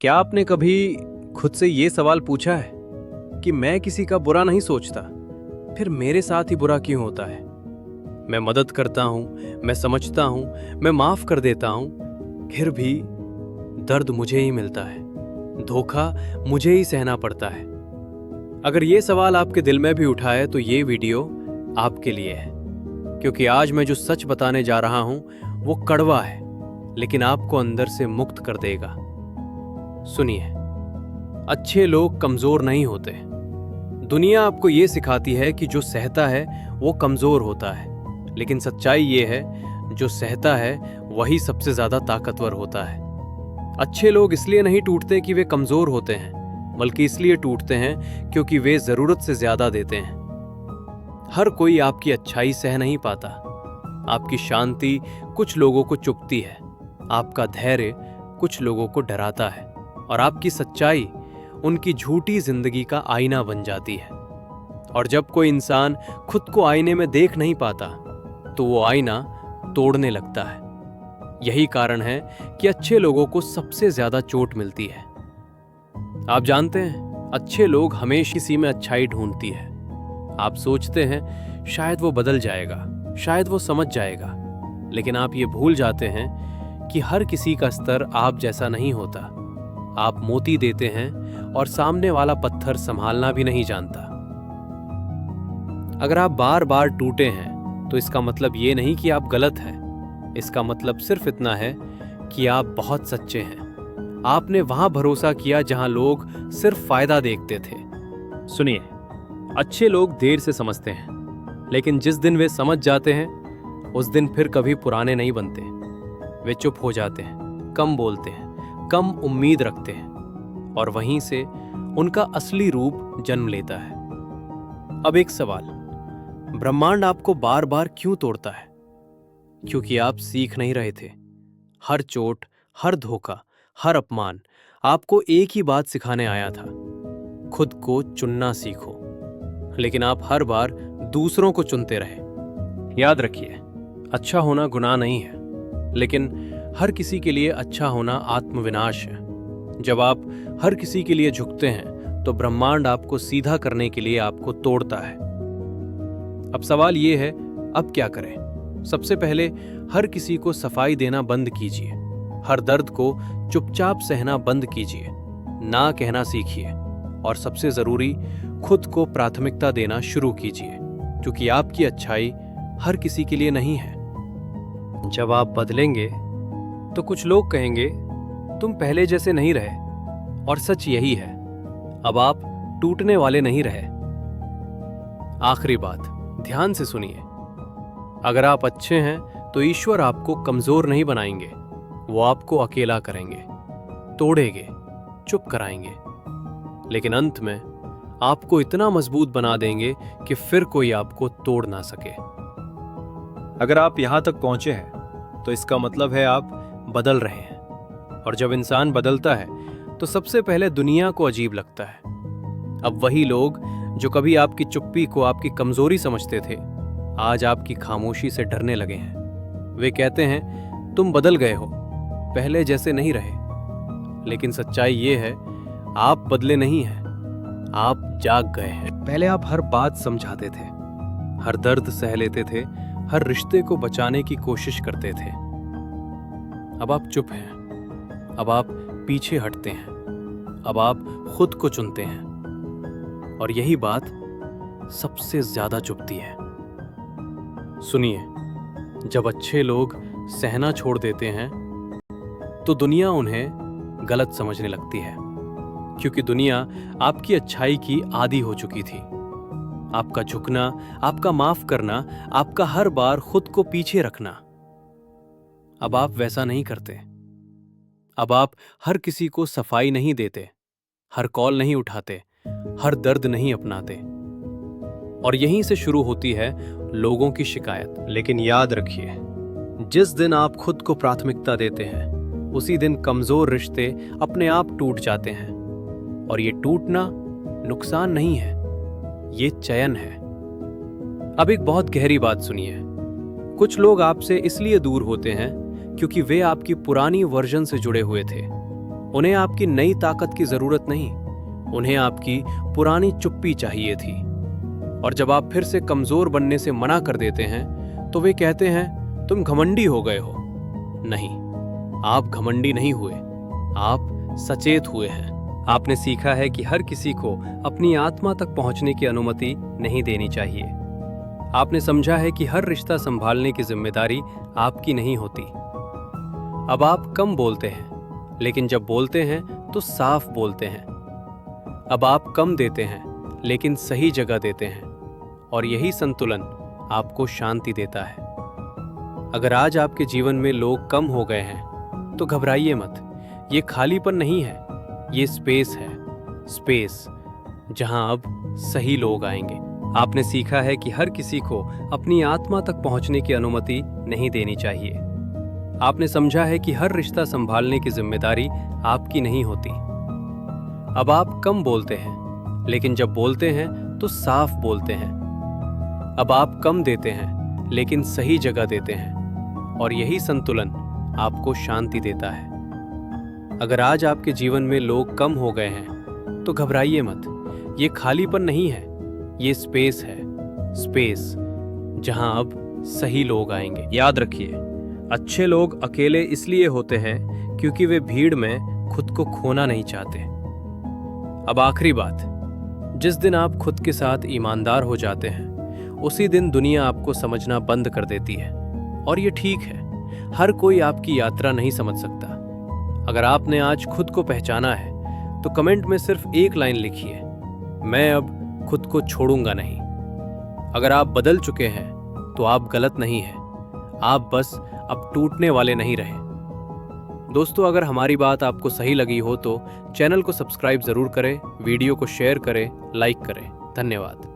क्या आपने कभी खुद से ये सवाल पूछा है कि मैं किसी का बुरा नहीं सोचता, फिर मेरे साथ ही बुरा क्यों होता है? मैं मदद करता हूं, मैं समझता हूं, मैं माफ कर देता हूं, फिर भी दर्द मुझे ही मिलता है, धोखा मुझे ही सहना पड़ता है। अगर ये सवाल आपके दिल में भी उठा है तो ये वीडियो आपके लिए है, क्योंकि आज मैं जो सच बताने जा रहा हूं वो कड़वा है, लेकिन आपको अंदर से मुक्त कर देगा। सुनिए, अच्छे लोग कमजोर नहीं होते। दुनिया आपको ये सिखाती है कि जो सहता है वो कमजोर होता है, लेकिन सच्चाई ये है जो सहता है वही सबसे ज्यादा ताकतवर होता है। अच्छे लोग इसलिए नहीं टूटते कि वे कमजोर होते हैं, बल्कि इसलिए टूटते हैं क्योंकि वे जरूरत से ज्यादा देते हैं। हर कोई आपकी अच्छाई सह नहीं पाता। आपकी शांति कुछ लोगों को चुभती है, आपका धैर्य कुछ लोगों को डराता है, और आपकी सच्चाई उनकी झूठी जिंदगी का आईना बन जाती है। और जब कोई इंसान खुद को आईने में देख नहीं पाता तो वो आईना तोड़ने लगता है। यही कारण है कि अच्छे लोगों को सबसे ज्यादा चोट मिलती है। आप जानते हैं, अच्छे लोग हमेशा किसी में अच्छाई ढूंढती है। आप सोचते हैं शायद वो बदल जाएगा, शायद वो समझ जाएगा, लेकिन आप ये भूल जाते हैं कि हर किसी का स्तर आप जैसा नहीं होता। आप मोती देते हैं और सामने वाला पत्थर संभालना भी नहीं जानता। अगर आप बार बार टूटे हैं तो इसका मतलब ये नहीं कि आप गलत हैं। इसका मतलब सिर्फ इतना है कि आप बहुत सच्चे हैं। आपने वहां भरोसा किया जहां लोग सिर्फ फायदा देखते थे। सुनिए, अच्छे लोग देर से समझते हैं, लेकिन जिस दिन वे समझ जाते हैं उस दिन फिर कभी पुराने नहीं बनते। वे चुप हो जाते हैं, कम बोलते हैं, कम उम्मीद रखते हैं, और वहीं से उनका असली रूप जन्म लेता है। अब एक सवाल, ब्रह्मांड आपको बार बार क्यों तोड़ता है? क्योंकि आप सीख नहीं रहे थे। हर चोट, हर धोखा, हर अपमान आपको एक ही बात सिखाने आया था, खुद को चुनना सीखो। लेकिन आप हर बार दूसरों को चुनते रहे। याद रखिए, अच्छा होना गुनाह नहीं है, लेकिन हर किसी के लिए अच्छा होना आत्मविनाश है। जब आप हर किसी के लिए झुकते हैं तो ब्रह्मांड आपको सीधा करने के लिए आपको तोड़ता है। अब सवाल ये है, अब क्या करें? सबसे पहले हर किसी को सफाई देना बंद कीजिए। हर दर्द को चुपचाप सहना बंद कीजिए, ना कहना सीखिए, और सबसे जरूरी, खुद को प्राथमिकता देना शुरू कीजिए, क्योंकि आपकी अच्छाई हर किसी के लिए नहीं है। जब आप बदलेंगे तो कुछ लोग कहेंगे तुम पहले जैसे नहीं रहे, और सच यही है, अब आप टूटने वाले नहीं रहे। आखिरी बात, ध्यान से सुनिए, अगर आप अच्छे हैं तो ईश्वर आपको कमजोर नहीं बनाएंगे। वो आपको अकेला करेंगे, तोड़ेंगे, चुप कराएंगे, लेकिन अंत में आपको इतना मजबूत बना देंगे कि फिर कोई आपको तोड़ ना सके। अगर आप यहां तक पहुंचे हैं तो इसका मतलब है आप बदल रहे हैं, और जब इंसान बदलता है तो सबसे पहले दुनिया को अजीब लगता है। अब वही लोग जो कभी आपकी चुप्पी को आपकी कमजोरी समझते थे, आज आपकी खामोशी से डरने लगे हैं। वे कहते हैं तुम बदल गए हो, पहले जैसे नहीं रहे। लेकिन सच्चाई ये है, आप बदले नहीं हैं, आप जाग गए हैं। पहले आप हर बात समझाते थे, हर दर्द सह लेते थे, हर रिश्ते को बचाने की कोशिश करते थे। अब आप चुप हैं, अब आप पीछे हटते हैं, अब आप खुद को चुनते हैं, और यही बात सबसे ज्यादा चुभती है। सुनिए, जब अच्छे लोग सहना छोड़ देते हैं तो दुनिया उन्हें गलत समझने लगती है, क्योंकि दुनिया आपकी अच्छाई की आदी हो चुकी थी। आपका झुकना, आपका माफ करना, आपका हर बार खुद को पीछे रखना। अब आप वैसा नहीं करते। अब आप हर किसी को सफाई नहीं देते, हर कॉल नहीं उठाते, हर दर्द नहीं अपनाते, और यहीं से शुरू होती है लोगों की शिकायत। लेकिन याद रखिए, जिस दिन आप खुद को प्राथमिकता देते हैं उसी दिन कमजोर रिश्ते अपने आप टूट जाते हैं, और ये टूटना नुकसान नहीं है, ये चयन है। अब एक बहुत गहरी बात सुनिए, कुछ लोग आपसे इसलिए दूर होते हैं क्योंकि वे आपकी पुरानी वर्जन से जुड़े हुए थे। उन्हें आपकी नई ताकत की जरूरत नहीं, उन्हें आपकी पुरानी चुप्पी चाहिए थी। और जब आप फिर से कमजोर बनने से मना कर देते हैं तो वे कहते हैं तुम घमंडी हो गए हो। नहीं, आप घमंडी नहीं हुए, आप सचेत हुए हैं। आपने सीखा है कि हर किसी को अपनी आत्मा तक पहुंचने की अनुमति नहीं देनी चाहिए। आपने समझा है कि हर रिश्ता संभालने की जिम्मेदारी आपकी नहीं होती। अब आप कम बोलते हैं, लेकिन जब बोलते हैं तो साफ बोलते हैं। अब आप कम देते हैं, लेकिन सही जगह देते हैं, और यही संतुलन आपको शांति देता है। अगर आज आपके जीवन में लोग कम हो गए हैं तो घबराइए मत। ये खालीपन नहीं है, ये स्पेस है, स्पेस जहां अब सही लोग आएंगे। आपने सीखा है कि हर किसी को अपनी आत्मा तक पहुंचने की अनुमति नहीं देनी चाहिए। आपने समझा है कि हर रिश्ता संभालने की जिम्मेदारी आपकी नहीं होती। अब आप कम बोलते हैं, लेकिन जब बोलते हैं तो साफ बोलते हैं। अब आप कम देते हैं, लेकिन सही जगह देते हैं, और यही संतुलन आपको शांति देता है। अगर आज आपके जीवन में लोग कम हो गए हैं तो घबराइए मत। ये खालीपन नहीं है, ये स्पेस है, स्पेस जहां अब सही लोग आएंगे। याद रखिए, अच्छे लोग अकेले इसलिए होते हैं क्योंकि वे भीड़ में खुद को खोना नहीं चाहते। अब आखिरी बात, जिस दिन आप खुद के साथ ईमानदार हो जाते हैं उसी दिन दुनिया आपको समझना बंद कर देती है। और ये ठीक है, हर कोई आपकी यात्रा नहीं समझ सकता। अगर आपने आज खुद को पहचाना है तो कमेंट में सिर्फ एक लाइन लिखिए, मैं अब खुद को छोड़ूंगा नहीं। अगर आप बदल चुके हैं तो आप गलत नहीं हैं, आप बस अब टूटने वाले नहीं रहे। दोस्तों, अगर हमारी बात आपको सही लगी हो तो चैनल को सब्सक्राइब जरूर करें, वीडियो को शेयर करें, लाइक करें। धन्यवाद।